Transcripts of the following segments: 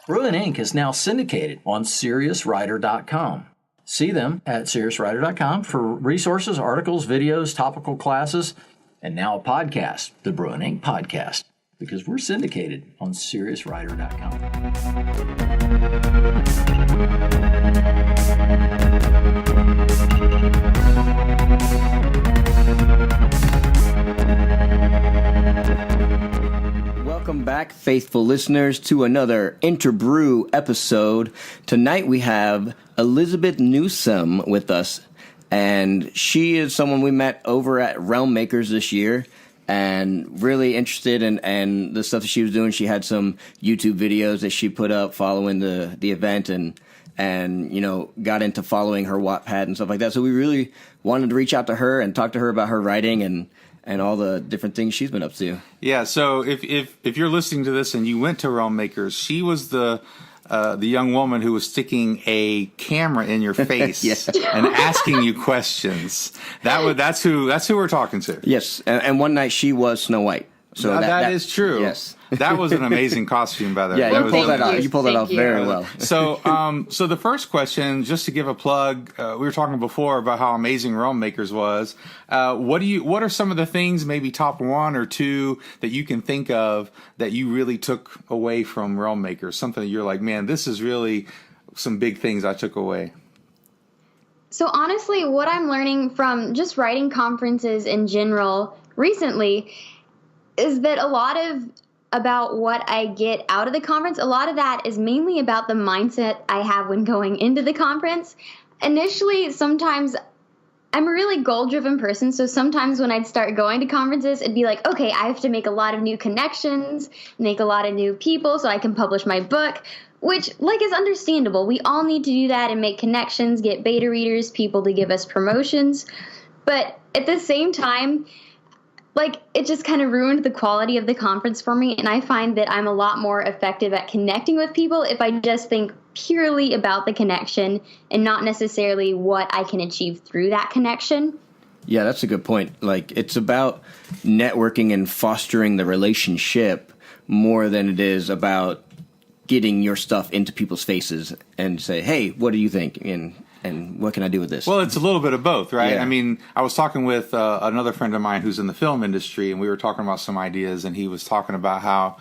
Brewing Inc. is now syndicated on SeriousWriter.com. See them at SeriousWriter.com for resources, articles, videos, topical classes, and now a podcast, the Brewing Inc. podcast, because we're syndicated on SeriousWriter.com. Welcome back, faithful listeners, to another Interbrew episode. Tonight we have Elizabeth Newsom with us, and she is someone we met over at Realm Makers this year, and really interested in the stuff that she was doing. She had some YouTube videos that she put up following the event, and you know, got into following her Wattpad and stuff like that. So we really wanted to reach out to her and talk to her about her writing and all the different things she's been up to. Yeah, so if you're listening to this and you went to Realm Makers, she was the young woman who was sticking a camera in your face and asking you questions. That's who we're talking to. Yes, and one night she was Snow White. So that is true. Yes. That was an amazing costume, by the way. Yeah, you pulled that off. You pulled that off very well. So the first question, just to give a plug, we were talking before about how amazing Realm Makers was. What are some of the things, maybe top one or two, that you can think of that you really took away from Realm Makers? Something that you're like, man, this is really some big things I took away. So honestly, what I'm learning from just writing conferences in general recently is that about what I get out of the conference, a lot of that is mainly about the mindset I have when going into the conference. Initially, sometimes I'm a really goal-driven person, so sometimes when I'd start going to conferences, it'd be like, okay, I have to make a lot of new connections, make a lot of new people so I can publish my book, which, is understandable. We all need to do that and make connections, get beta readers, people to give us promotions. But at the same time, it just kind of ruined the quality of the conference for me, and I find that I'm a lot more effective at connecting with people if I just think purely about the connection and not necessarily what I can achieve through that connection. Yeah, that's a good point. It's about networking and fostering the relationship more than it is about getting your stuff into people's faces and say, hey, what do you think? And what can I do with this? Well, it's a little bit of both, right? Yeah. I mean, I was talking with another friend of mine who's in the film industry, and we were talking about some ideas, and he was talking about how,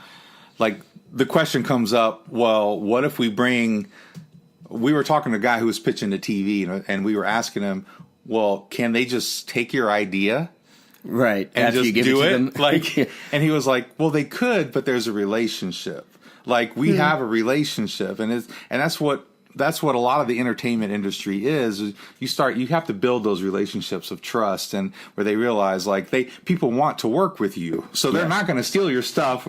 the question comes up, well, what if we were talking to a guy who was pitching to TV, and we were asking him, well, can they just take your idea? Right. And After just you give do it to it? them. And he was like, well, they could, but there's a relationship. We have a relationship, and that's what a lot of the entertainment industry is. You have to build those relationships of trust, and where they realize people want to work with you, so they're not going to steal your stuff.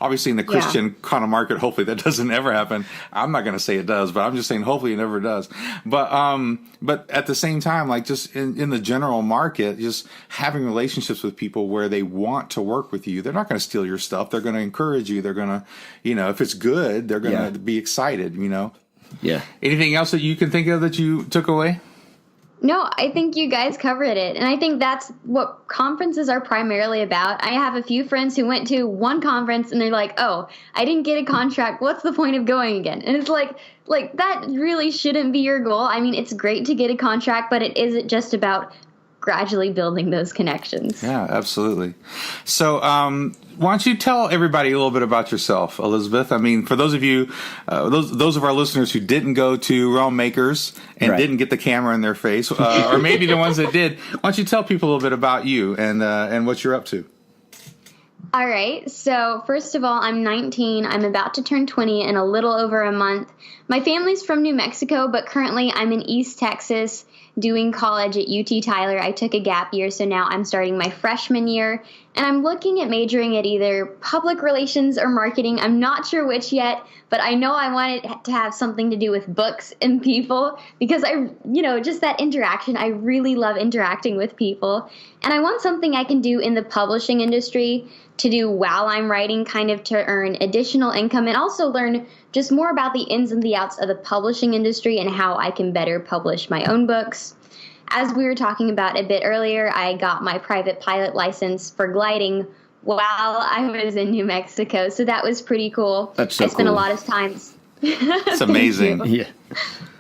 Obviously in the Christian kind of market, hopefully that doesn't ever happen. I'm not going to say it does, but I'm just saying hopefully it never does. But at the same time, just in the general market, just having relationships with people where they want to work with you, they're not going to steal your stuff. They're going to encourage you. They're going to, if it's good, they're going to be excited. Yeah. Anything else that you can think of that you took away? No, I think you guys covered it. And I think that's what conferences are primarily about. I have a few friends who went to one conference and they're like, oh, I didn't get a contract. What's the point of going again? And it's like that really shouldn't be your goal. I mean, it's great to get a contract, but it isn't just about gradually building those connections. Yeah, absolutely. So why don't you tell everybody a little bit about yourself, Elizabeth? I mean, for those of you, those of our listeners who didn't go to Realm Makers and didn't get the camera in their face, or maybe the ones that did, why don't you tell people a little bit about you and what you're up to? All right. So first of all, I'm 19. I'm about to turn 20 in a little over a month. My family's from New Mexico, but currently I'm in East Texas doing college at UT Tyler. I took a gap year, so now I'm starting my freshman year, and I'm looking at majoring at either public relations or marketing. I'm not sure which yet, but I know I want it to have something to do with books and people because just that interaction. I really love interacting with people, and I want something I can do in the publishing industry to do while I'm writing, kind of to earn additional income and also learn just more about the ins and the outs of the publishing industry and how I can better publish my own books. As we were talking about a bit earlier, I got my private pilot license for gliding while I was in New Mexico, so that was pretty cool. That's so I spent cool. a lot of time It's amazing. Yeah.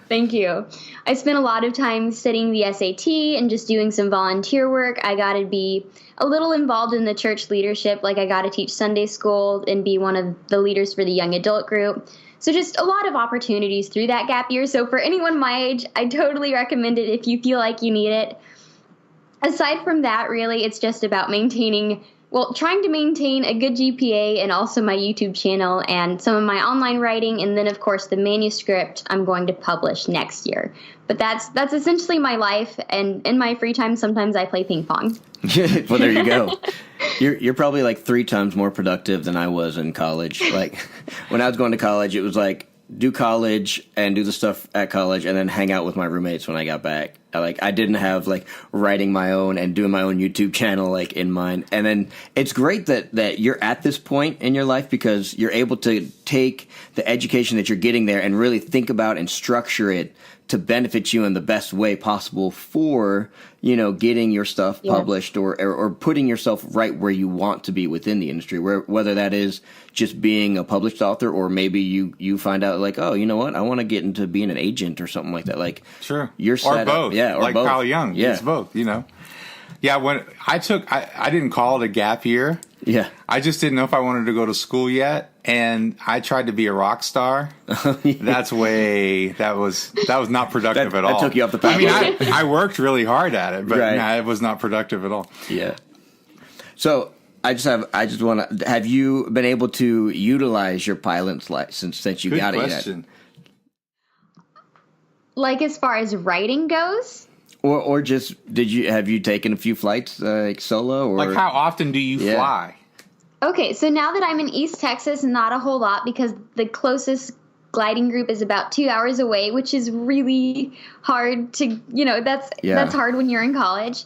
Thank you. I spent a lot of time studying the SAT and just doing some volunteer work. I got to be a little involved in the church leadership. Like I got to teach Sunday school and be one of the leaders for the young adult group. So just a lot of opportunities through that gap year. So for anyone my age, I totally recommend it if you feel like you need it. Aside from that, really, it's just about trying to maintain a good GPA and also my YouTube channel and some of my online writing. And then, of course, the manuscript I'm going to publish next year. But that's essentially my life. And in my free time, sometimes I play ping pong. Well, there you go. You're probably like 3 times more productive than I was in college. Like when I was going to college, it was like do college and do the stuff at college and then hang out with my roommates when I got back. I didn't have like writing my own and doing my own YouTube channel like in mind. And then it's great that you're at this point in your life because you're able to take the education that you're getting there and really think about and structure it to benefit you in the best way possible for, getting your stuff published or putting yourself right where you want to be within the industry, whether that is just being a published author or maybe you find out like, oh, you know what, I want to get into being an agent or something like that. Like, sure. You're set or both. Up. Yeah, or like both. Kyle Young. Yeah. It's both, Yeah, when I didn't call it a gap year. Yeah. I just didn't know if I wanted to go to school yet, and I tried to be a rock star. That was not productive at all. That took you off the path. I mean, I worked really hard at it, but right. It was not productive at all. Yeah. So have you been able to utilize your pilot's license since you got it yet? Good question. Like as far as writing goes? Or just have you taken a few flights like solo or like how often do you fly? Okay, so now that I'm in East Texas, not a whole lot because the closest gliding group is about 2 hours away, which is really hard to, that's hard when you're in college.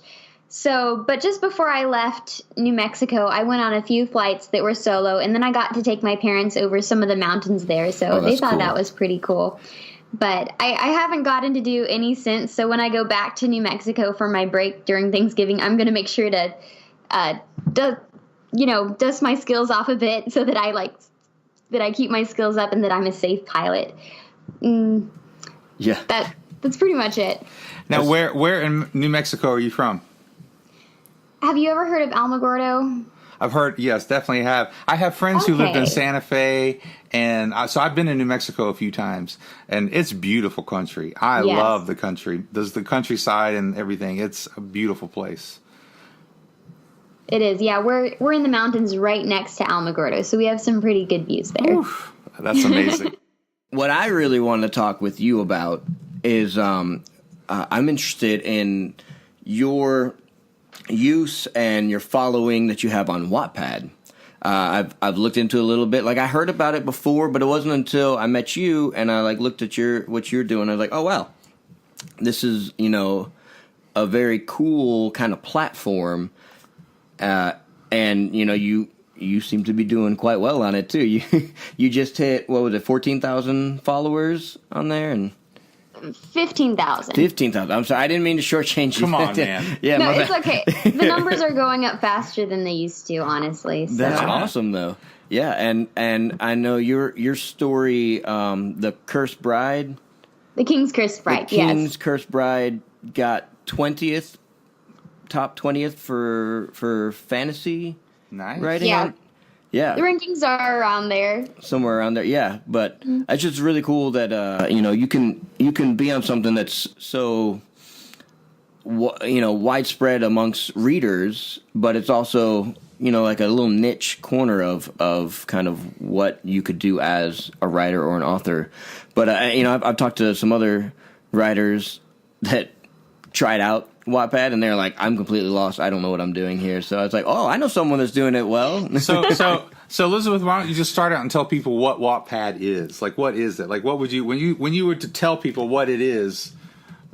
So, but just before I left New Mexico, I went on a few flights that were solo, and then I got to take my parents over some of the mountains there, so they thought that was pretty cool. But I haven't gotten to do any since. So when I go back to New Mexico for my break during Thanksgiving, I'm going to make sure to, dust my skills off a bit so that I keep my skills up and that I'm a safe pilot. Yeah. That's pretty much it. Now, where in New Mexico are you from? Have you ever heard of Alamogordo? I've heard, yes, definitely have. I have friends who lived in Santa Fe, and so I've been in New Mexico a few times, and it's beautiful country. I love the country. There's the countryside and everything. It's a beautiful place. It is, yeah. We're in the mountains right next to Alamogordo, so we have some pretty good views there. Oof, that's amazing. What I really want to talk with you about is I'm interested in your use and your following that you have on Wattpad. I've looked into a little bit. Like I heard about it before, but it wasn't until I met you and I looked at what you're doing. I was like, oh wow, this is a very cool kind of platform, and you seem to be doing quite well on it too. You just hit 14,000 followers on there and. 15,000. 15,000. I'm sorry. I didn't mean to shortchange you. Come on, man. Yeah, no, it's okay. The numbers are going up faster than they used to, honestly. So. That's awesome, though. Yeah, and I know your story, the Cursed Bride. The King's Cursed Bride. The King's Cursed Bride got top 20th for fantasy. Nice. Writing. Yeah. Yeah, the rankings are around there. Somewhere around there, yeah. But it's just really cool that you can be on something that's so widespread amongst readers, but it's also like a little niche corner of kind of what you could do as a writer or an author. But I've talked to some other writers that tried out Wattpad, and they're like, I'm completely lost. I don't know what I'm doing here. So I was like, oh, I know someone that's doing it well. So Elizabeth, why don't you just start out and tell people what Wattpad is? Like, what is it? Like, what would you when you were to tell people what it is?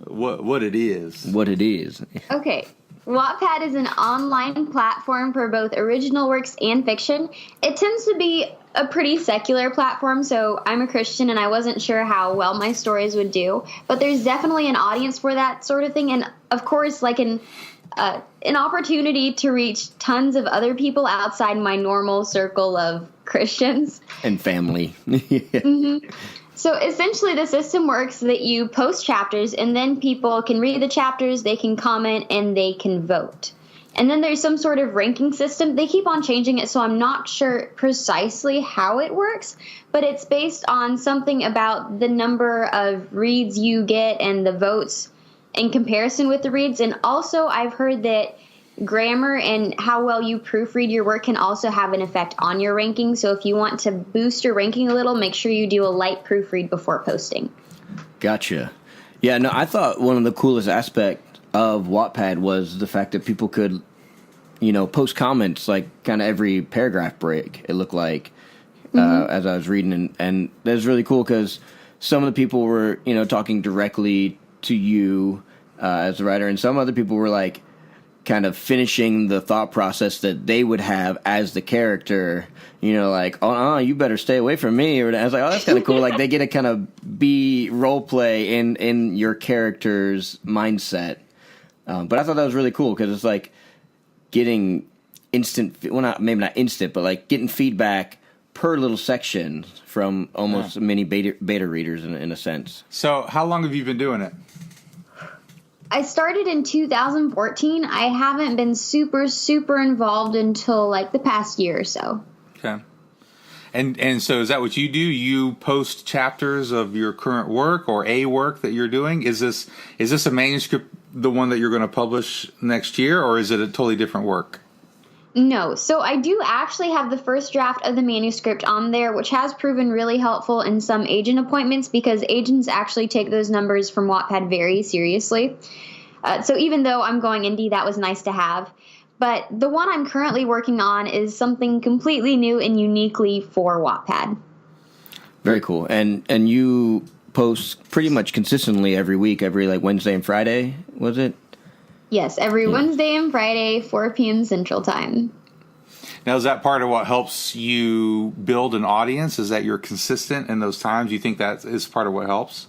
What it is? What it is? Okay. Wattpad is an online platform for both original works and fiction. It tends to be a pretty secular platform, so I'm a Christian and I wasn't sure how well my stories would do, but there's definitely an audience for that sort of thing. And of course, like in an opportunity to reach tons of other people outside my normal circle of Christians. And family. So essentially the system works that you post chapters and then people can read the chapters, they can comment, and they can vote. And then there's some sort of ranking system. They keep on changing it, so I'm not sure precisely how it works, but it's based on something about the number of reads you get and the votes in comparison with the reads. And also I've heard that grammar and how well you proofread your work can also have an effect on your ranking. So if you want to boost your ranking a little, make sure you do a light proofread before posting. Gotcha. Yeah, no, I thought one of the coolest aspects of Wattpad was the fact that people could, post comments like kind of every paragraph break, it looked like, as I was reading. And that was really cool because some of the people were, talking directly to you as a writer, and some other people were like, kind of finishing the thought process that they would have as the character, like, oh, you better stay away from me. Or I was like, oh, that's kind of cool. Like they get to kind of be role play in your character's mindset. But I thought that was really cool because it's like getting maybe not instant, but like getting feedback per little section from almost many beta readers in a sense. So how long have you been doing it? I started in 2014. I haven't been super, super involved until like the past year or so. Okay. And so is that what you do? You post chapters of your current work or a work that you're doing? Is this a manuscript, the one that you're going to publish next year, or is it a totally different work? No. So I do actually have the first draft of the manuscript on there, which has proven really helpful in some agent appointments because agents actually take those numbers from Wattpad very seriously. So even though I'm going indie, that was nice to have. But the one I'm currently working on is something completely new and uniquely for Wattpad. Very cool. And you post pretty much consistently every week, every like Wednesday and Friday, was it? Yes, every Wednesday and Friday, 4 p.m. Central Time. Now, is that part of what helps you build an audience? Is that you're consistent in those times? You think that is part of what helps?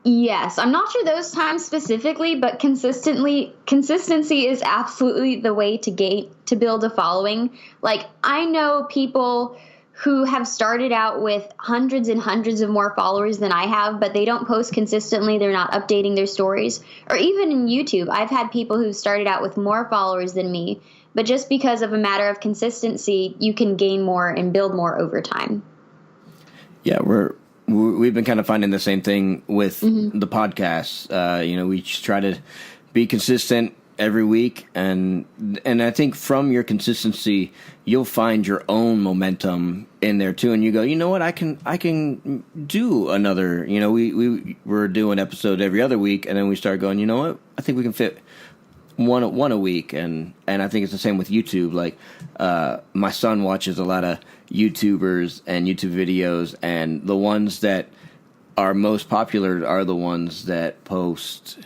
Yes. I'm not sure those times specifically, but consistency is absolutely the way to build a following. Like, I know people who have started out with hundreds and hundreds of more followers than I have, but they don't post consistently. They're not updating their stories. Or even in YouTube, I've had people who started out with more followers than me, but just because of a matter of consistency, you can gain more and build more over time. Yeah, we've been kind of finding the same thing with the podcasts. We just try to be consistent every week, and I think from your consistency, you'll find your own momentum in there too, and you go, you know what, I can do another. We were doing episodes every other week, and then we started going, you know what, I think we can fit one a week, and I think it's the same with YouTube. Like my son watches a lot of YouTubers and YouTube videos, and the ones that are most popular are the ones that post,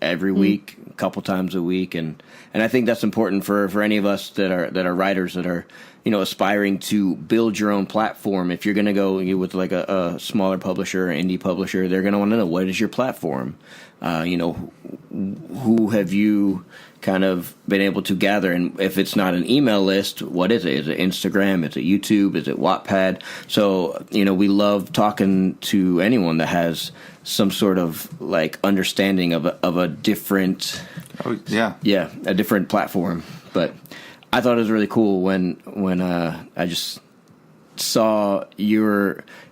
every week, a couple times a week, and I think that's important for any of us that are writers that are aspiring to build your own platform. If you're going to go with like a smaller publisher or indie publisher, they're going to want to know, what is your platform? Who have you kind of been able to gather? And if it's not an email list, what is it? Is it Instagram? Is it YouTube? Is it Wattpad? So, we love talking to anyone that has some sort of like understanding of a different, a different platform. But I thought it was really cool when I just saw it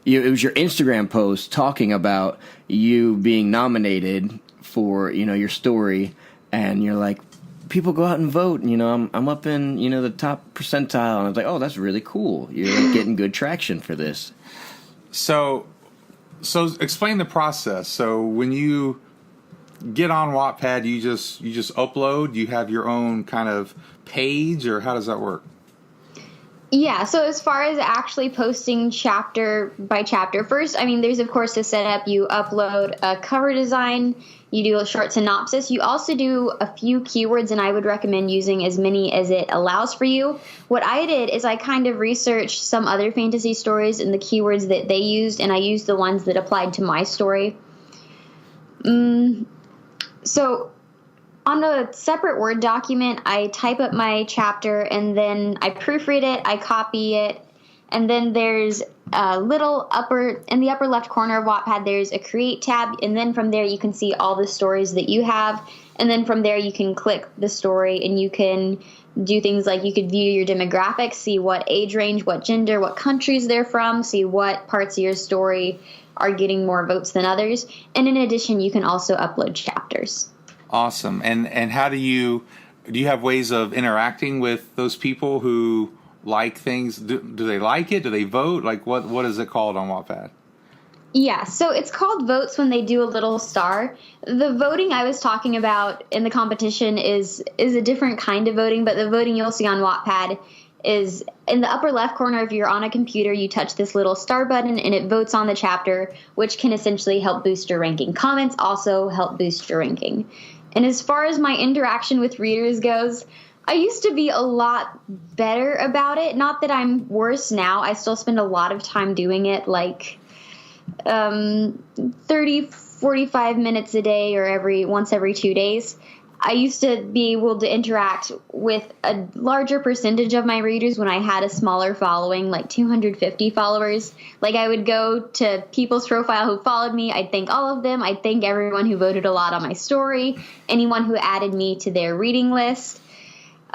was your Instagram post talking about you being nominated for your story, and you're like, people go out and vote, and I'm up in the top percentile, and I was like, oh, that's really cool. You're getting good traction for this. So explain the process. So when you get on Wattpad, you just upload. You have your own kind of page, or how does that work? Yeah, so as far as actually posting chapter by chapter, first, there's of course the setup. You upload a cover design, you do a short synopsis. You also do a few keywords, and I would recommend using as many as it allows for you. What I did is I kind of researched some other fantasy stories and the keywords that they used, and I used the ones that applied to my story. So on a separate Word document, I type up my chapter and then I proofread it, I copy it, and then there's a little in the upper left corner of Wattpad, there's a create tab, and then from there you can see all the stories that you have, and then from there you can click the story and you can do things like you could view your demographics, see what age range, what gender, what countries they're from, see what parts of your story are getting more votes than others, and in addition you can also upload chapters. Awesome. And how do you have ways of interacting with those people who like things? Do they like it? Do they vote? Like what is it called on Wattpad? Yeah, so it's called votes when they do a little star. The voting I was talking about in the competition is a different kind of voting, but the voting you'll see on Wattpad is in the upper left corner. If you're on a computer, you touch this little star button and it votes on the chapter, which can essentially help boost your ranking. Comments also help boost your ranking. And as far as my interaction with readers goes, I used to be a lot better about it. Not that I'm worse now. I still spend a lot of time doing it, like 30, 45 minutes a day or once every 2 days. I used to be able to interact with a larger percentage of my readers when I had a smaller following, like 250 followers. Like I would go to people's profile who followed me. I'd thank all of them. I'd thank everyone who voted a lot on my story, anyone who added me to their reading list,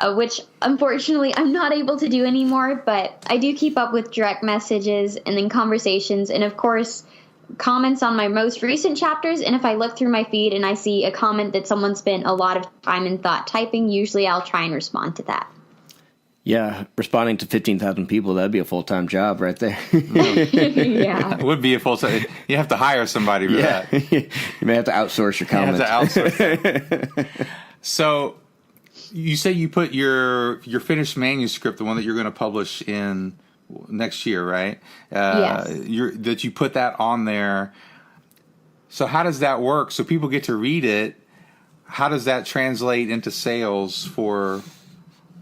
which unfortunately I'm not able to do anymore, but I do keep up with direct messages and then conversations and, of course, comments on my most recent chapters. And if I look through my feed and I see a comment that someone spent a lot of time and thought typing, usually I'll try and respond to that. Yeah, responding to 15,000 people, that'd be a full-time job right there. Yeah. It would be a full-time. You have to hire somebody for that. You may have to outsource your comments. You have to outsource. So you say you put your finished manuscript, the one that you're going to publish in next year, right? Yes. That you put that on there. So how does that work? So people get to read it. How does that translate into sales for,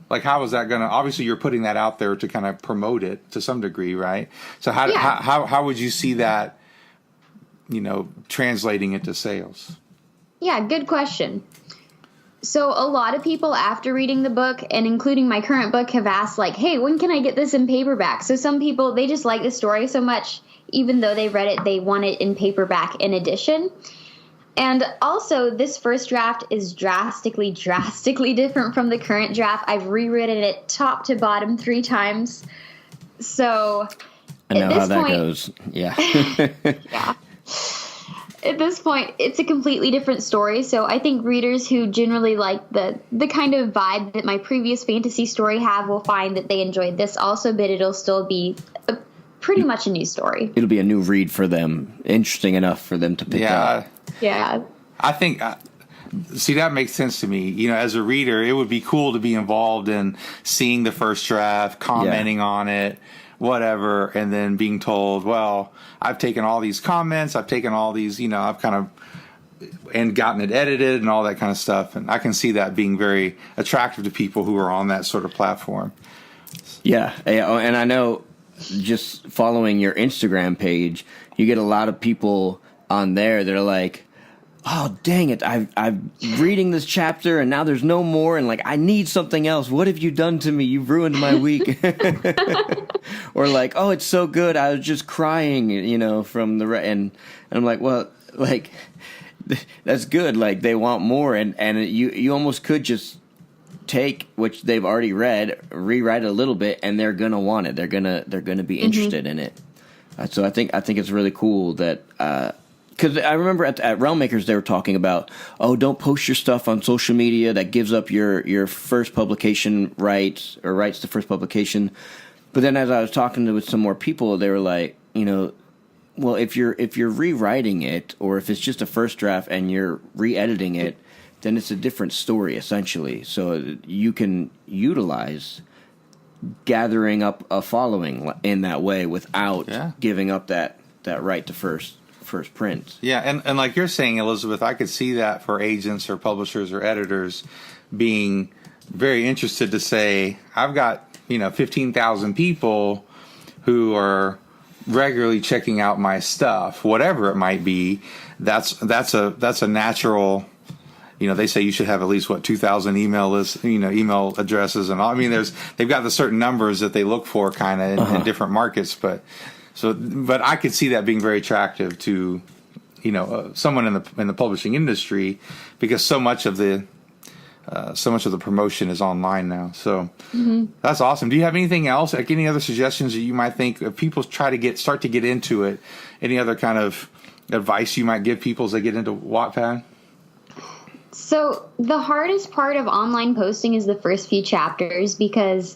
like, how is that going to, obviously you're putting that out there to kind of promote it to some degree, right? So how would you see that, translating into sales? Yeah, good question. So a lot of people after reading the book, and including my current book, have asked, like, hey, when can I get this in paperback? So some people, they just like the story so much, even though they read it, they want it in paperback in addition. And also, this first draft is drastically different from the current draft. I've rewritten it top to bottom 3 times. So I know how that goes. Yeah. Yeah. At this point, it's a completely different story, so I think readers who generally like the kind of vibe that my previous fantasy story have will find that they enjoyed this also, but it'll still be pretty much a new story. It'll be a new read for them, interesting enough for them to pick up. Yeah. I think, see, that makes sense to me. As a reader, it would be cool to be involved in seeing the first draft, commenting on it, whatever, and then being told, well, I've taken all these comments, I've taken all these, I've kind of, and gotten it edited and all that kind of stuff. And I can see that being very attractive to people who are on that sort of platform. Yeah. And I know just following your Instagram page, you get a lot of people on there that are like, oh, dang it, I'm reading this chapter and now there's no more, and like, I need something else. What have you done to me? You've ruined my week. Or like, oh, it's so good, I was just crying, from the and I'm like, well, like, that's good. Like, they want more, and you almost could just take what they've already read, rewrite it a little bit, and they're gonna want it. They're gonna be interested in it. So I think it's really cool that. Because I remember at Realm Makers they were talking about, oh, don't post your stuff on social media. That gives up your first publication rights or rights to first publication. But then as I was talking with some more people, they were like, well, if you're rewriting it, or if it's just a first draft and you're re-editing it, then it's a different story essentially. So you can utilize gathering up a following in that way without giving up that right to first print. Yeah, and like you're saying, Elizabeth, I could see that for agents or publishers or editors being very interested to say, I've got 15,000 people who are regularly checking out my stuff, whatever it might be. That's a natural they say you should have at least 2,000 email lists, email addresses and all. I mean, they've got the certain numbers that they look for kind of in different markets, but I could see that being very attractive to, someone in the publishing industry, because so much of the promotion is online now. So that's awesome. Do you have anything else, like any other suggestions that you might think if people start to get into it? Any other kind of advice you might give people as they get into Wattpad? So the hardest part of online posting is the first few chapters, because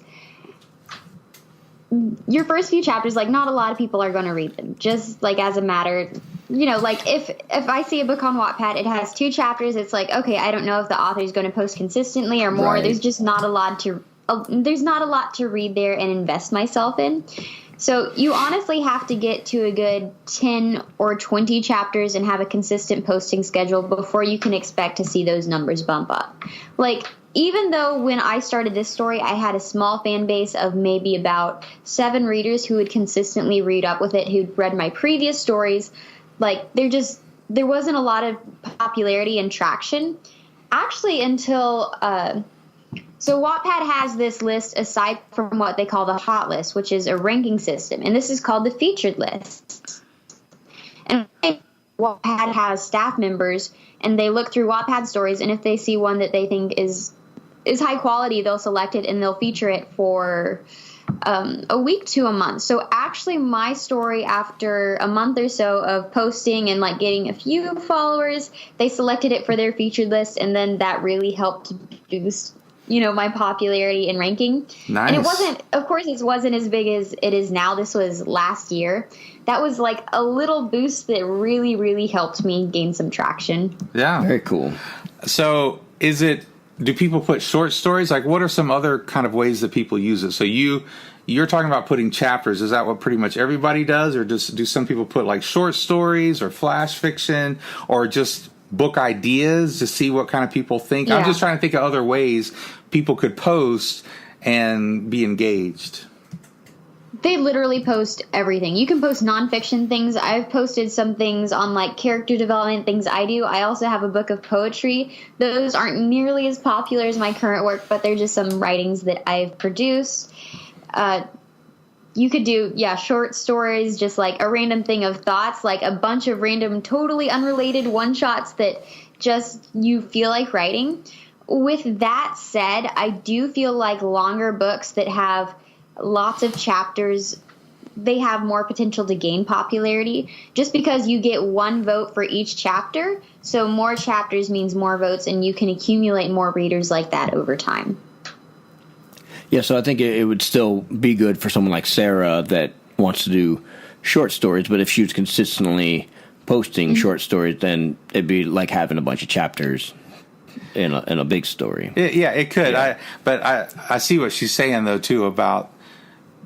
your first few chapters, like, not a lot of people are going to read them. Just like as a matter, like if I see a book on Wattpad, it has 2 chapters. It's like, okay, I don't know if the author is going to post consistently or more. Right. There's just not a lot to read there and invest myself in. So you honestly have to get to a good 10 or 20 chapters and have a consistent posting schedule before you can expect to see those numbers bump up. Like, even though when I started this story, I had a small fan base of maybe about 7 readers who would consistently read up with it, who'd read my previous stories, like, there wasn't a lot of popularity and traction. Actually, until so Wattpad has this list aside from what they call the hot list, which is a ranking system, and this is called the featured list. And Wattpad has staff members, and they look through Wattpad stories, and if they see one that they think is high quality, they'll select it and they'll feature it for a week to a month. So actually, my story, after a month or so of posting and like getting a few followers, they selected it for their featured list, and then that really helped boost my popularity and ranking. Nice. And it wasn't as big as it is now. This was last year. That was like a little boost that really, really helped me gain some traction. Yeah. Very cool. So do people put short stories? Like, what are some other kind of ways that people use it? So you're talking about putting chapters. Is that what pretty much everybody does? Or do some people put like short stories or flash fiction or just book ideas to see what kind of people think? Yeah. I'm just trying to think of other ways people could post and be engaged. They literally post everything. You can post nonfiction things. I've posted some things on like character development, things I do. I also have a book of poetry. Those aren't nearly as popular as my current work, but they're just some writings that I've produced. You could do, short stories, just like a random thing of thoughts, like a bunch of random, totally unrelated one-shots that just you feel like writing. With that said, I do feel like longer books that have lots of chapters, they have more potential to gain popularity just because you get 1 vote for each chapter. So more chapters means more votes, and you can accumulate more readers like that over time. Yeah, so I think it would still be good for someone like Sarah that wants to do short stories, but if she was consistently posting short stories, then it'd be like having a bunch of chapters in a big story. Yeah, it could. Yeah. I see what she's saying, though, too, about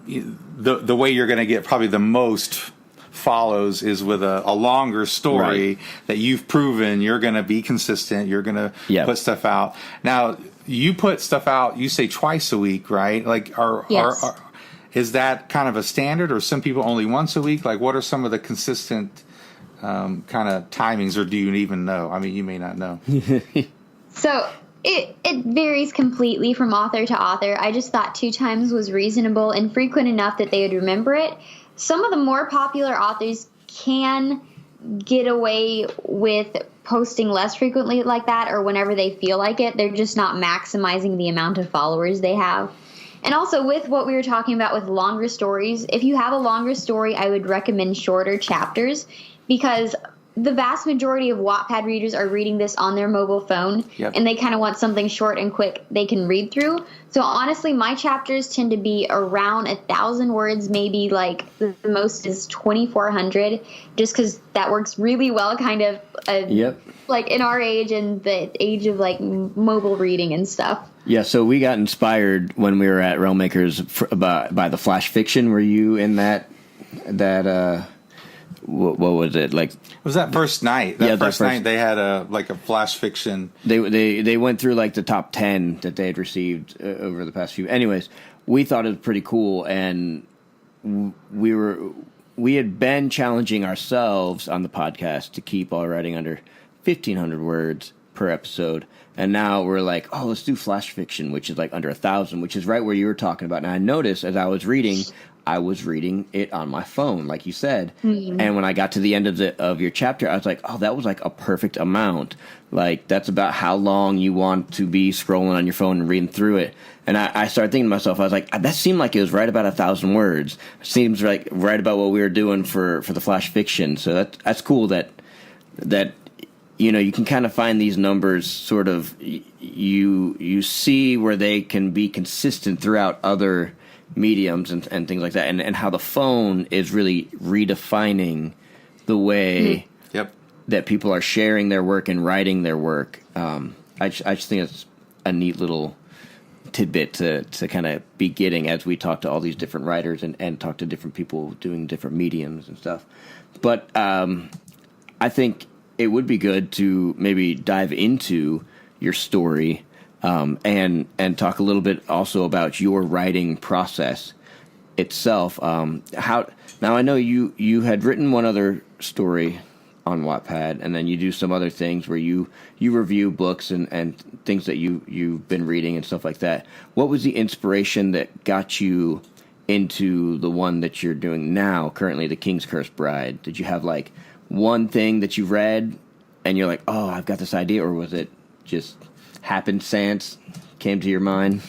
the way you're going to get probably the most follows is with a longer story that you've proven you're going to be consistent, you're going to put stuff out. Now, you put stuff out, you say twice a week, right? Like, is that kind of a standard, or some people only once a week? Like, what are some of the consistent kind of timings, or do you even know? I mean, you may not know. So it varies completely from author to author. I just thought 2 times was reasonable and frequent enough that they would remember it. Some of the more popular authors can get away with posting less frequently like that, or whenever they feel like it. They're just not maximizing the amount of followers they have. And also with what we were talking about with longer stories, if you have a longer story, I would recommend shorter chapters, because the vast majority of Wattpad readers are reading this on their mobile phone, and they kind of want something short and quick they can read through. So honestly, my chapters tend to be around 1,000 words, maybe like the most is 2,400, just because that works really well kind of like in our age and the age of like mobile reading and stuff. Yeah, so we got inspired when we were at Realmmakers by the flash fiction. Were you in that what was it like? It was that first night. First night they had a flash fiction. They went through like the top 10 that they had received over the past few. Anyways, we thought it was pretty cool, and we had been challenging ourselves on the podcast to keep our writing under 1,500 words per episode. And now we're like, oh, let's do flash fiction, which is like under 1,000, which is right where you were talking about. And I noticed as I was reading it on my phone, like you said. Mm-hmm. And when I got to the end of your chapter, I was like, oh, that was like a perfect amount. Like, that's about how long you want to be scrolling on your phone and reading through it. And I started thinking to myself, I was like, that seemed like it was right about 1,000 words. Seems like right about what we were doing for the flash fiction. So that's cool that you can kind of find these numbers sort of, you see where they can be consistent throughout other mediums and things like that, and how the phone is really redefining the way that people are sharing their work and writing their work. I just think it's a neat little tidbit to kind of be getting as we talk to all these different writers and talk to different people doing different mediums and stuff. But I think it would be good to maybe dive into your story and talk a little bit also about your writing process itself. Now I know you had written one other story on Wattpad, and then you do some other things where you review books and things that you've been reading and stuff like that. What was the inspiration that got you into the one that you're doing now, currently, The King's Cursed Bride? Did you have like one thing that you read and you're like, oh, I've got this idea, or was it just happenstance came to your mind?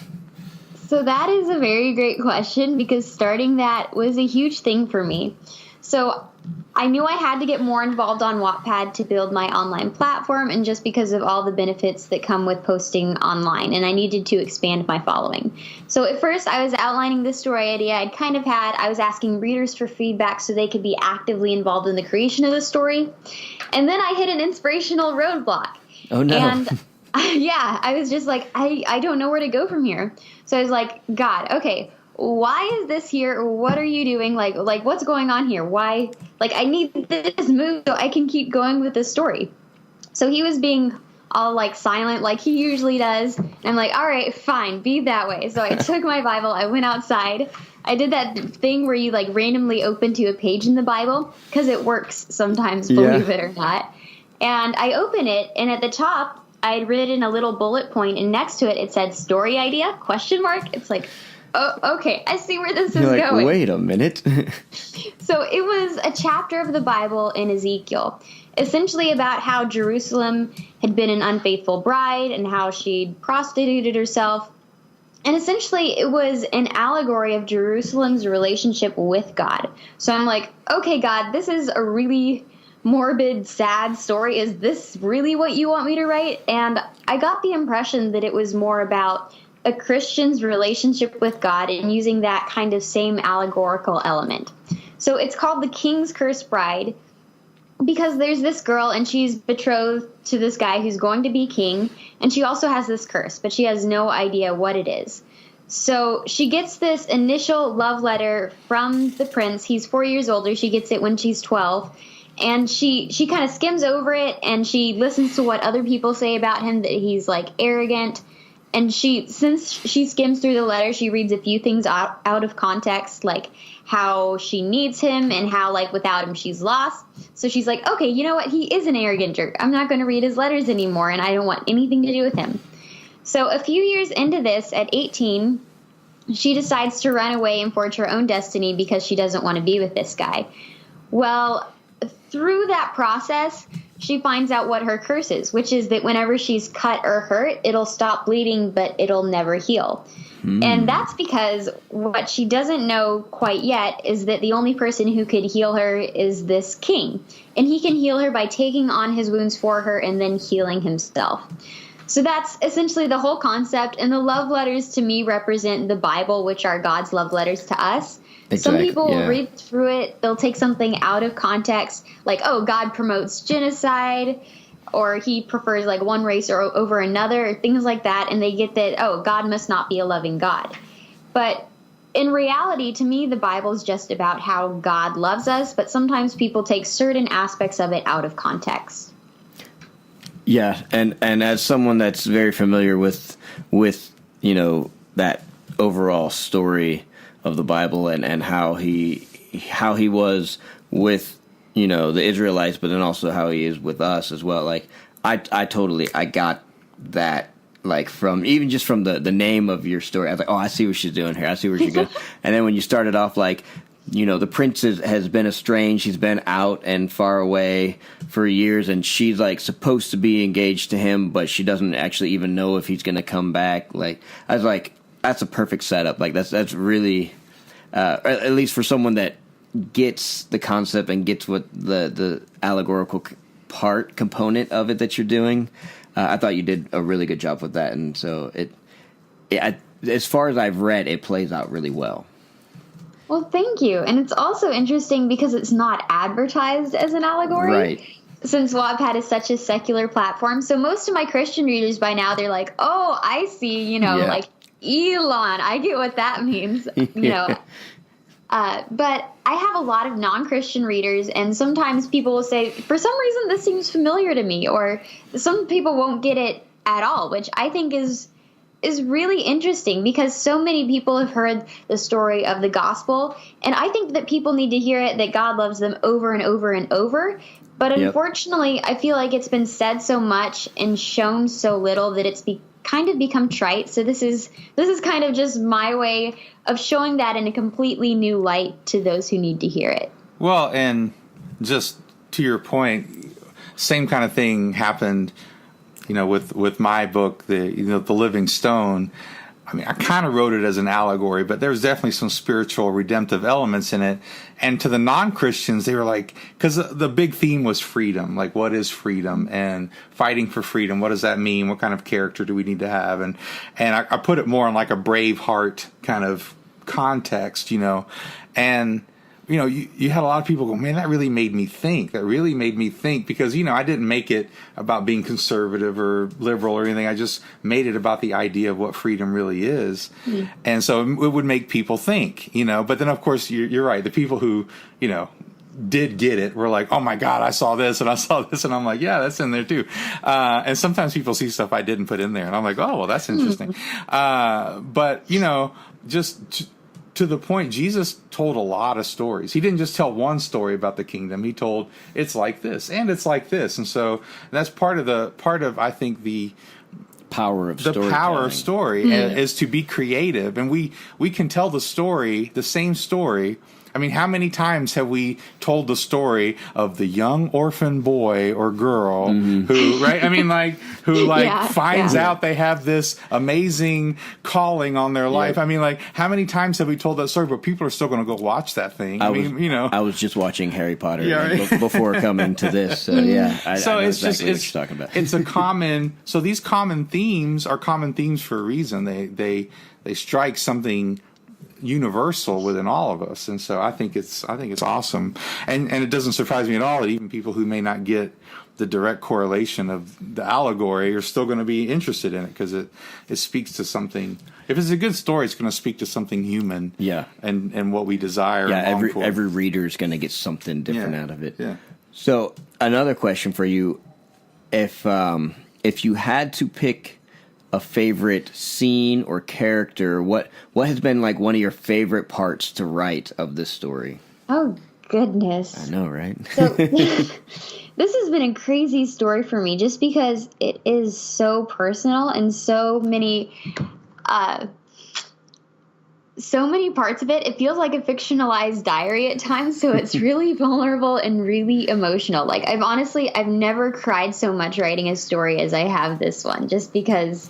So that is a very great question, because starting that was a huge thing for me. So I knew I had to get more involved on Wattpad to build my online platform, and just because of all the benefits that come with posting online, and I needed to expand my following. So at first I was outlining this story idea I was asking readers for feedback so they could be actively involved in the creation of the story. And then I hit an inspirational roadblock. Oh no. And I was just like, I don't know where to go from here. So I was like, God, okay, why is this here? What are you doing? Like what's going on here? Why? Like, I need this move so I can keep going with this story. So he was being all like silent, like he usually does. And I'm like, all right, fine, be that way. So I took my Bible, I went outside. I did that thing where you like randomly open to a page in the Bible, because it works sometimes, believe it or not. And I open it, and at the top, I'd written a little bullet point, and next to it, it said story idea, ? It's like, oh, okay, I see where this is going. Wait a minute. So it was a chapter of the Bible in Ezekiel, essentially about how Jerusalem had been an unfaithful bride and how she'd prostituted herself. And essentially it was an allegory of Jerusalem's relationship with God. So I'm like, okay, God, this is a really morbid, sad story. Is this really what you want me to write? And I got the impression that it was more about a Christian's relationship with God and using that kind of same allegorical element. So it's called The King's Cursed Bride because there's this girl, and she's betrothed to this guy who's going to be king, and she also has this curse, but she has no idea what it is. So she gets this initial love letter from the prince. He's 4 years older. She gets it when she's 12. And she kind of skims over it, and she listens to what other people say about him, that he's like arrogant. And since she skims through the letter, she reads a few things out of context, like how she needs him and how, like, without him she's lost. So she's like, okay, you know what? He is an arrogant jerk. I'm not going to read his letters anymore, and I don't want anything to do with him. So a few years into this, at 18, she decides to run away and forge her own destiny because she doesn't want to be with this guy. Well, through that process, she finds out what her curse is, which is that whenever she's cut or hurt, it'll stop bleeding, but it'll never heal. And that's because what she doesn't know quite yet is that the only person who could heal her is this king. And he can heal her by taking on his wounds for her and then healing himself. So that's essentially the whole concept. And the love letters to me represent the Bible, which are God's love letters to us. Exactly. Some people will read through it, they'll take something out of context, like, oh, God promotes genocide, or he prefers like one race or over another, or things like that, and they get that, oh, God must not be a loving God. But in reality, to me, the Bible is just about how God loves us, but sometimes people take certain aspects of it out of context. Yeah, and as someone that's very familiar with you know, that overall story of the Bible and how he was with, you know, the Israelites, but then also how he is with us as well. Like, I got that, like, from even just from the name of your story. I was like, oh, I see what she's doing here. I see where she's going. And then when you started off, like, you know, the princess has been estranged. She's been out and far away for years, and she's, like, supposed to be engaged to him, but she doesn't actually even know if he's going to come back. Like, I was like, that's a perfect setup. Like, that's really, at least for someone that gets the concept and gets what the allegorical component of it that you're doing. I thought you did a really good job with that, and so as far as I've read, it plays out really well. Well, thank you. And it's also interesting because it's not advertised as an allegory. Right. Since Wattpad is such a secular platform. So most of my Christian readers by now, they're like, oh, I see, like Elon. I get what that means, know. But I have a lot of non-Christian readers, and sometimes people will say, for some reason, this seems familiar to me, or some people won't get it at all, which I think is really interesting because so many people have heard the story of the gospel, and I think that people need to hear it, that God loves them over and over and over. But unfortunately, I feel like it's been said so much and shown so little that it's kind of become trite. So this is kind of just my way of showing that in a completely new light to those who need to hear it. Well, and just to your point, same kind of thing happened, with my book, the Living Stone. I mean, I kind of wrote it as an allegory, but there's definitely some spiritual redemptive elements in it. And to the non-Christians, they were like, because the big theme was freedom. Like, what is freedom? And fighting for freedom. What does that mean? What kind of character do we need to have? And I put it more in like a Braveheart kind of context, and you had a lot of people go, man, that really made me think. That really made me think because, I didn't make it about being conservative or liberal or anything. I just made it about the idea of what freedom really is. Mm. And so it would make people think, But then, of course, you're right. The people who, did get it were like, oh, my God, I saw this and I saw this. And I'm like, yeah, that's in there, too. And sometimes people see stuff I didn't put in there. And I'm like, oh, well, that's interesting. But, just to the point, Jesus told a lot of stories. He didn't just tell one story about the kingdom. He told it's like this and it's like this, and so that's part of I think the power of story is to be creative, and we can tell the same story. I mean, how many times have we told the story of the young orphan boy or girl who, right? I mean, finds out they have this amazing calling on their life. I mean, how many times have we told that story, but people are still going to go watch that thing? I was just watching Harry Potter before coming to this. So, I know it's exactly what you're talking about. So these common themes are common themes for a reason. They strike something universal within all of us, and so I think it's awesome, and it doesn't surprise me at all that even people who may not get the direct correlation of the allegory are still going to be interested in it because it speaks to something. If it's a good story, it's going to speak to something human, and what we desire. Yeah, every reader is going to get something different out of it. Yeah. So another question for you: if you had to pick a favorite scene or character, what has been like one of your favorite parts to write of this story? Oh, goodness. I know, right? So, this has been a crazy story for me just because it is so personal and so many parts of it. It feels like a fictionalized diary at times, so it's really vulnerable and really emotional. Like, I've never cried so much writing a story as I have this one, just because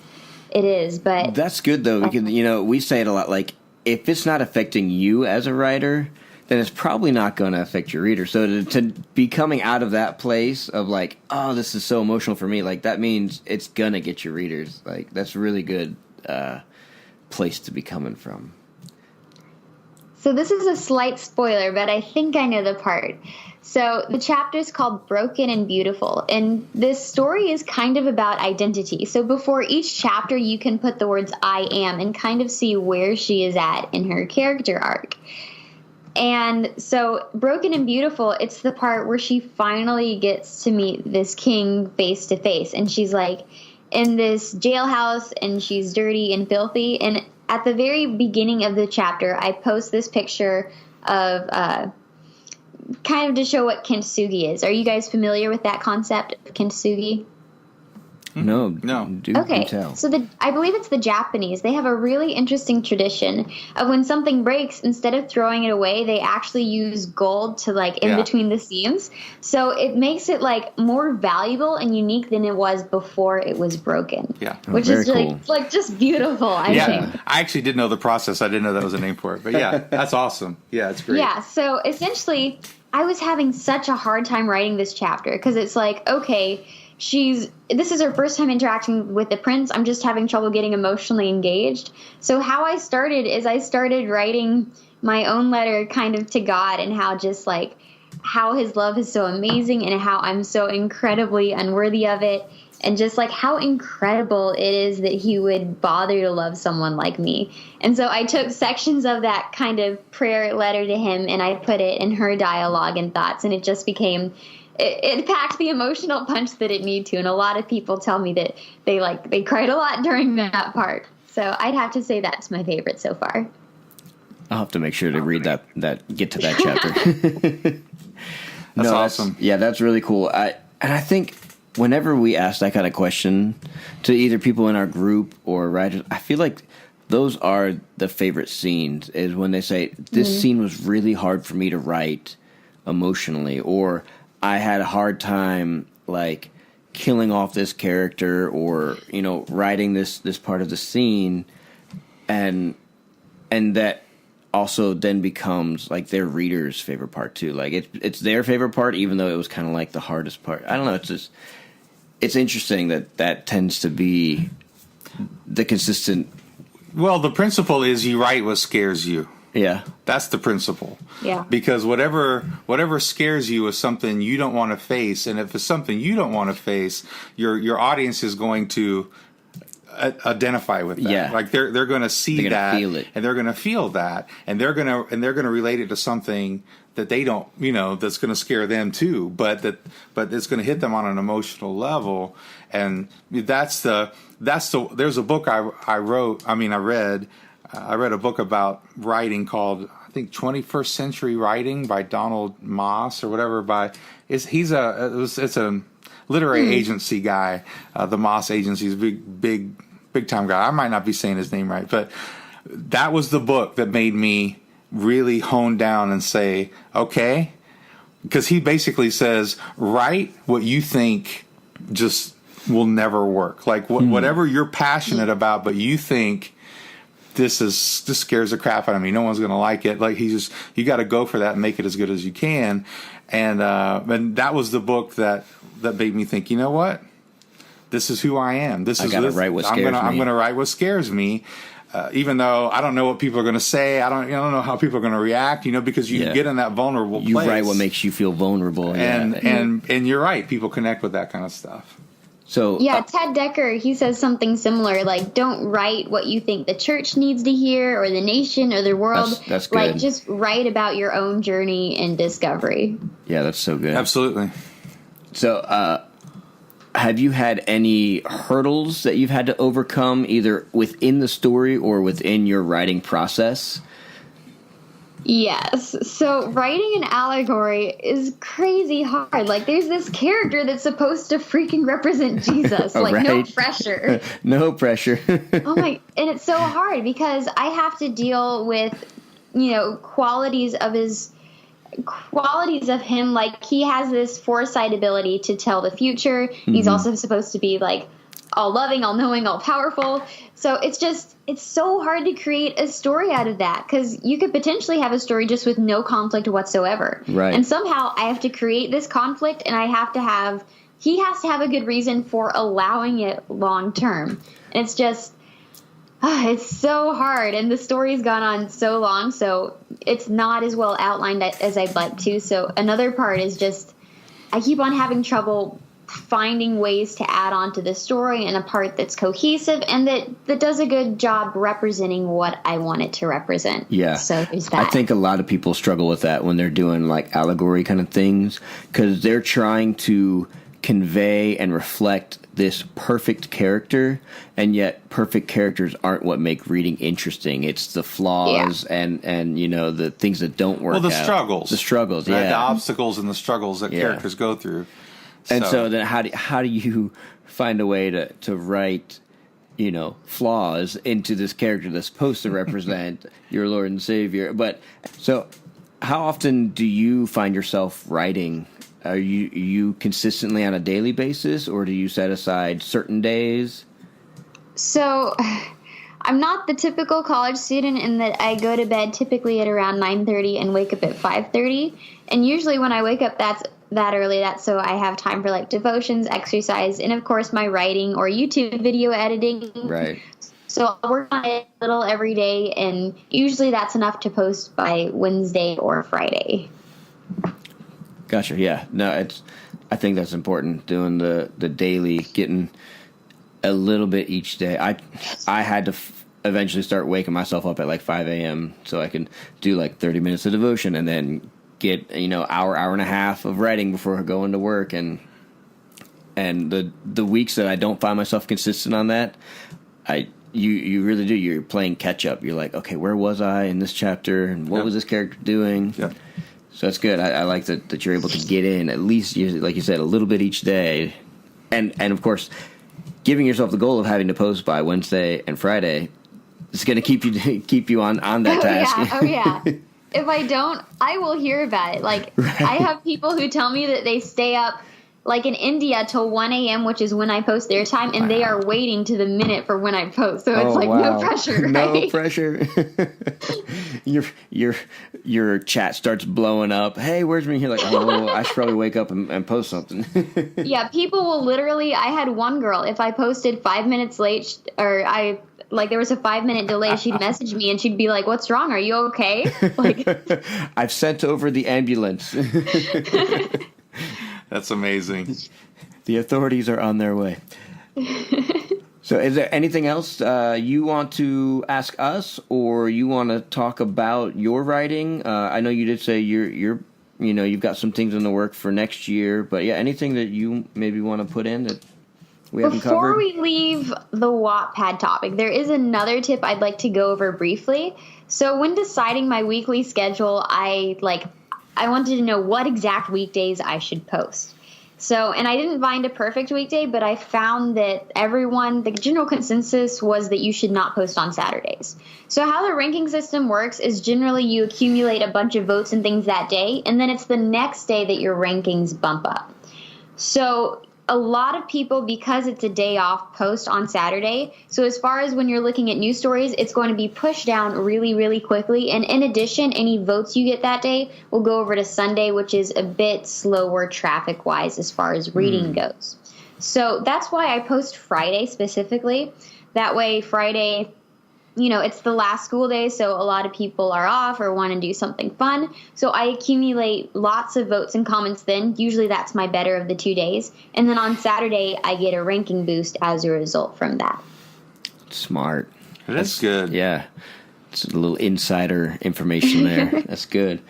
it is. But that's good though, because we say it a lot. Like, if it's not affecting you as a writer, then it's probably not going to affect your reader. So to be coming out of that place of like, oh, this is so emotional for me, like that means it's gonna get your readers. Like, that's a really good place to be coming from. So this is a slight spoiler, but I think I know the part. So the chapter is called Broken and Beautiful, and this story is kind of about identity. So before each chapter, you can put the words I am and kind of see where she is at in her character arc. And so Broken and Beautiful, it's the part where she finally gets to meet this king face to face, and she's like in this jailhouse, and she's dirty and filthy. And at the very beginning of the chapter, I post this picture of kind of to show what kintsugi is. Are you guys familiar with that concept of kintsugi? No. Do Okay, tell. so I believe it's the Japanese. They have a really interesting tradition of when something breaks, instead of throwing it away, they actually use gold to like in between the seams. So it makes it like more valuable and unique than it was before it was broken. Yeah. Which very is cool. like just beautiful, I think. I actually did know the process. I didn't know that was a name for it. But yeah, that's awesome. Yeah, it's great. Yeah, so essentially, I was having such a hard time writing this chapter because it's like, okay, this is her first time interacting with the prince. I'm just having trouble getting emotionally engaged. So how I started is I started writing my own letter kind of to God, and how just like how his love is so amazing and how I'm so incredibly unworthy of it. And just like how incredible it is that he would bother to love someone like me. And so I took sections of that kind of prayer letter to him and I put it in her dialogue and thoughts. And it just became, it packed the emotional punch that it needed to. And a lot of people tell me that they cried a lot during that part. So I'd have to say that's my favorite so far. I'll have to make sure to read get to that chapter. That's awesome. That's really cool. And I think whenever we ask that kind of question to either people in our group or writers, I feel like those are the favorite scenes, is when they say, this scene was really hard for me to write emotionally, or I had a hard time like killing off this character, or, you know, writing this part of the scene, and that also then becomes like their reader's favorite part too. Like it's their favorite part, even though it was kind of like the hardest part. I don't know. It's interesting that tends to be the consistent. Well, the principle is you write what scares you. Yeah. That's the principle. Yeah. Because whatever scares you is something you don't want to face, and if it's something you don't want to face, your audience is going to identify with that. Yeah. Like they're going to see that, feel it. and they're going to feel that, and they're going to relate it to something that they don't, that's going to scare them too, but it's going to hit them on an emotional level. And there's a book I read a book about writing called, I think, 21st Century Writing by Donald Moss or whatever. It's a literary agency guy. The Moss agency is a big time guy. I might not be saying his name right, but that was the book that made me really hone down and say, okay, because he basically says, write what you think just will never work. Like whatever you're passionate about, but you think this scares the crap out of me, no one's going to like it. Like you got to go for that and make it as good as you can. And that was the book that made me think, you know what? This is who I am. I'm going to write what scares me. Even though I don't know what people are going to say, I don't know how people are going to react, because you get in that vulnerable place. You write what makes you feel vulnerable. And you're right. People connect with that kind of stuff. So Ted Decker, he says something similar, like, don't write what you think the church needs to hear or the nation or the world. That's good. Like, just write about your own journey and discovery. Yeah, that's so good. Absolutely. So, have you had any hurdles that you've had to overcome, either within the story or within your writing process? Yes. So writing an allegory is crazy hard. Like, there's this character that's supposed to freaking represent Jesus. Like, right. No pressure. No pressure. And it's so hard because I have to deal with, qualities of him. Like, he has this foresight ability to tell the future. He's also supposed to be like all loving, all knowing, all powerful. So it's so hard to create a story out of that, because you could potentially have a story just with no conflict whatsoever. Right. And somehow I have to create this conflict, and he has to have a good reason for allowing it long term. And it's just, it's so hard, and the story's gone on so long, so it's not as well outlined as I'd like to. So another part is just, I keep on having trouble finding ways to add on to the story and a part that's cohesive and that does a good job representing what I want it to represent. Yeah. So there's that. I think a lot of people struggle with that when they're doing like allegory kind of things, because they're trying to convey and reflect this perfect character, and yet perfect characters aren't what make reading interesting. It's the flaws and the things that don't work out. The struggles. The struggles, right? The obstacles and the struggles that characters go through. And so then how do you find a way to write, flaws into this character that's supposed to represent your Lord and Savior? But so how often do you find yourself writing? Are you consistently on a daily basis, or do you set aside certain days? So I'm not the typical college student in that I go to bed typically at around 9:30 and wake up at 5:30. And usually when I wake up that early, that's so I have time for like devotions, exercise, and of course my writing or YouTube video editing. Right. So I work on it a little every day, and usually that's enough to post by Wednesday or Friday. Gotcha. Yeah. No, I think that's important, doing the daily, getting a little bit each day. I had to eventually start waking myself up at like 5 a.m. so I can do like 30 minutes of devotion and then get, hour and a half of writing before going to work. And the weeks that I don't find myself consistent on that, you really do. You're playing catch up. You're like, okay, where was I in this chapter, and what was this character doing? Yeah. So that's good. I like that you're able to get in at least, like you said, a little bit each day, and of course, giving yourself the goal of having to post by Wednesday and Friday is going to keep you on that task. Oh yeah. If I don't, I will hear about it. Like, right. I have people who tell me that they stay up, like in India, till 1 a.m., which is when I post their time, and they are waiting to the minute for when I post. So it's no pressure, right? No pressure. Your chat starts blowing up. Hey, where's me? You're like, I should probably wake up and post something. Yeah, people will literally. I had one girl. If I posted 5 minutes late, or there was a 5-minute delay, she'd message me and she'd be like, "What's wrong? Are you okay?" Like, I've sent over the ambulance. That's amazing. The authorities are on their way. So is there anything else you want to ask us, or you want to talk about your writing? I know you did say you've got some things in the work for next year, but yeah, anything that you maybe want to put in that we haven't covered? Before we leave the Wattpad topic, there is another tip I'd like to go over briefly. So when deciding my weekly schedule, I wanted to know what exact weekdays I should post. So, and I didn't find a perfect weekday, but I found that the general consensus was that you should not post on Saturdays. So how the ranking system works is generally you accumulate a bunch of votes and things that day, and then it's the next day that your rankings bump up. So a lot of people, because it's a day off, post on Saturday. So as far as when you're looking at news stories, it's going to be pushed down really, really quickly. And in addition, any votes you get that day will go over to Sunday, which is a bit slower traffic-wise as far as reading goes. So that's why I post Friday specifically. That way Friday, it's the last school day, so a lot of people are off or want to do something fun. So I accumulate lots of votes and comments then. Usually that's my better of the 2 days. And then on Saturday, I get a ranking boost as a result from that. Smart. That's good. Yeah. It's a little insider information there. That's good.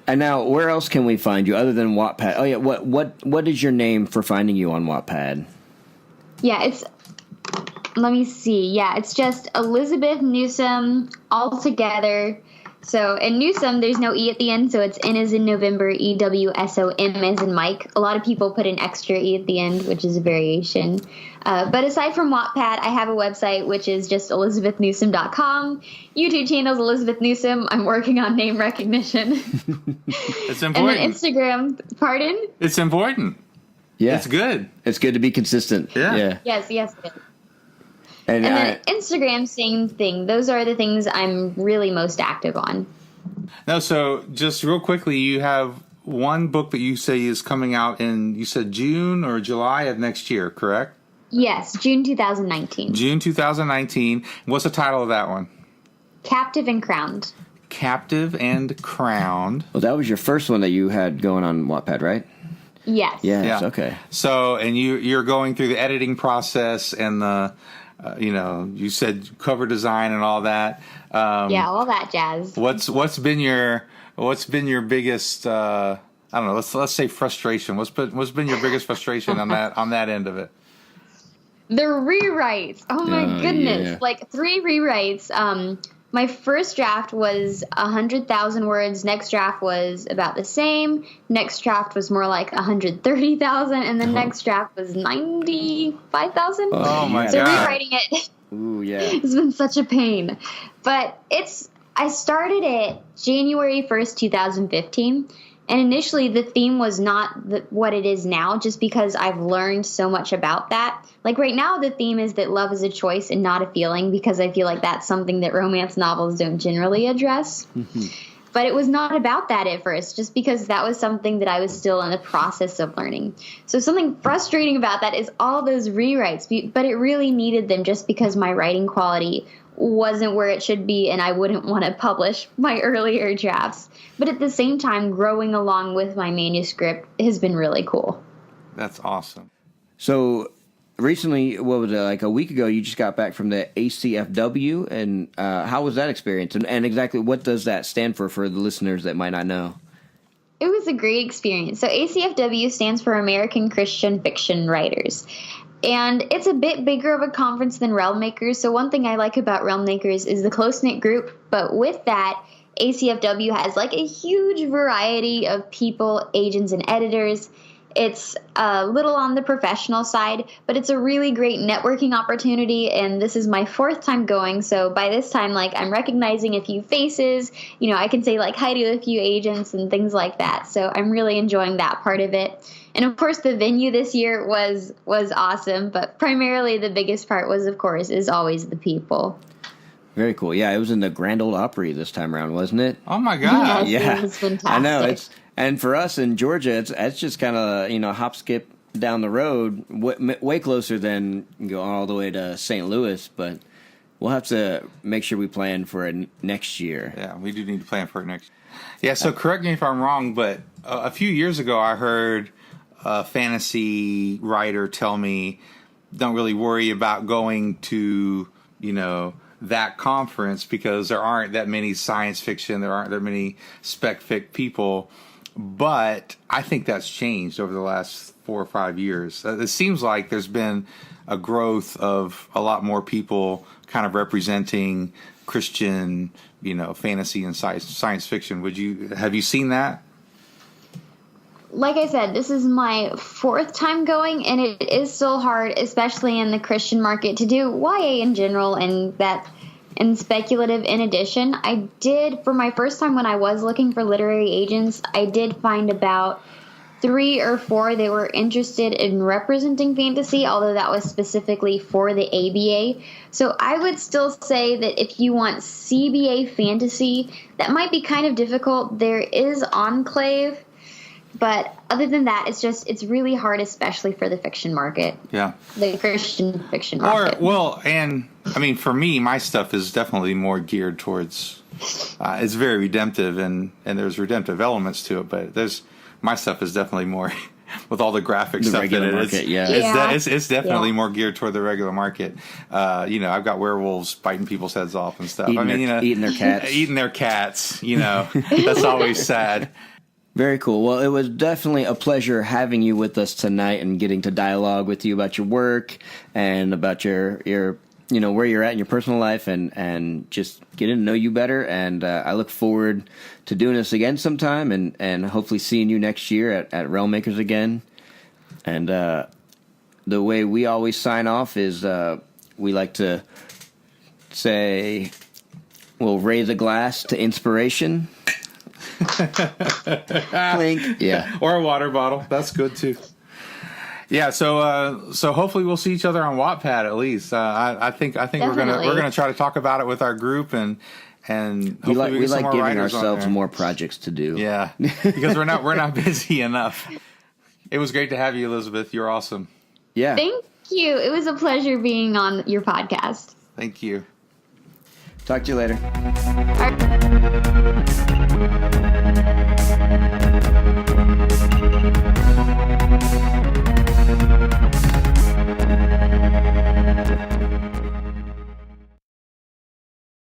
And now, where else can we find you other than Wattpad? Oh, yeah. What is your name for finding you on Wattpad? Yeah, let me see. Yeah, it's just Elizabeth Newsom all together. So, in Newsom, there's no E at the end, so it's N as in November, EWSOM as in Mike. A lot of people put an extra E at the end, which is a variation. But aside from Wattpad, I have a website, which is just ElizabethNewsom.com. YouTube channel is Elizabeth Newsom. I'm working on name recognition. It's important. And then Instagram, pardon? It's important. Yeah. It's good. It's good to be consistent. Yeah. Yes. And then Instagram, same thing. Those are the things I'm really most active on. No, so just real quickly, you have one book that you say is coming out in, you said June or July of next year, correct? Yes, June 2019. June 2019. What's the title of that one? Captive and Crowned. Captive and Crowned. Well, that was your first one that you had going on Wattpad, right? Yes. Yes, Yeah. Okay. So, and you're going through the editing process and the, you said cover design and all that. Yeah, all that jazz. What's been your biggest I don't know, let's say frustration. What's been your biggest frustration on that end of it? The rewrites. Oh my goodness. Yeah. Like 3 rewrites. my first draft was 100,000 words. Next draft was about the same. Next draft was more like 130,000, and the next draft was 95,000. Oh my so God. rewriting it. Ooh, yeah. It's been such a pain. But I started it January 1st, 2015. And initially, the theme was not what it is now, just because I've learned so much about that. Like right now, the theme is that love is a choice and not a feeling, because I feel like that's something that romance novels don't generally address. But it was not about that at first, just because that was something that I was still in the process of learning. So something frustrating about that is all those rewrites, but it really needed them just because my writing quality wasn't where it should be, and I wouldn't want to publish my earlier drafts. But at the same time, growing along with my manuscript has been really cool. That's awesome. So recently, what was it, like a week ago, you just got back from the ACFW, and how was that experience? And exactly what does that stand for the listeners that might not know? It was a great experience. So ACFW stands for American Christian Fiction Writers. And it's a bit bigger of a conference than Realm Makers. So one thing I like about Realm Makers is the close-knit group. But with that, ACFW has like a huge variety of people, agents, and editors. It's a little on the professional side, but it's a really great networking opportunity, and this is my 4th time going, so by this time, like, I'm recognizing a few faces, you know, I can say, like, hi to a few agents and things like that, so I'm really enjoying that part of it. And, of course, the venue this year was awesome, but primarily the biggest part was, of course, is always the people. Very cool. Yeah, it was in the Grand Ole Opry this time around, wasn't it? Oh, my God. Yes, Yeah, it was fantastic. I know. And for us in Georgia, it's just kind of, you know, hop, skip down the road, way closer than going all the way to St. Louis. But we'll have to make sure we plan for it next year. Yeah, we do need to plan for it next. Yeah, so correct me if I'm wrong, but a few years ago I heard a fantasy writer tell me, don't really worry about going to, you know, that conference because there aren't that many science fiction, there aren't that many spec fic people. But I think that's changed over the last 4 or 5 years. It seems like there's been a growth of a lot more people kind of representing Christian, you know, fantasy and science fiction. Have you seen that? Like I said, this is my 4th time going, and it is still hard, especially in the Christian market, to do YA in general and speculative in addition. I did, for my first time when I was looking for literary agents, I did find about 3 or 4 that were interested in representing fantasy, although that was specifically for the ABA. So I would still say that if you want CBA fantasy, that might be kind of difficult. There is Enclave, but other than that, it's really hard, especially for the fiction market. Yeah. The Christian fiction market. And I mean, for me, my stuff is definitely more geared towards, it's very redemptive and there's redemptive elements to it, but my stuff is definitely more with all the graphic stuff that it is. It's definitely more geared toward the regular market. You know, I've got werewolves biting people's heads off and stuff. Eating their cats. Eating their cats, you know, that's always sad. Very cool. Well, it was definitely a pleasure having you with us tonight and getting to dialogue with you about your work and about your you know, where you're at in your personal life and just getting to know you better. And I look forward to doing this again sometime and hopefully seeing you next year at Realm Makers again. And the way we always sign off is we like to say we'll raise a glass to inspiration. Clink. Yeah. Or a water bottle. That's good too. Yeah, so hopefully we'll see each other on Wattpad at least. I think we're gonna try to talk about it with our group and hopefully we like giving ourselves more projects to do. Yeah, because we're not busy enough. It was great to have you, Elizabeth. You're awesome. Yeah. Thank you. It was a pleasure being on your podcast. Thank you. Talk to you later. All right.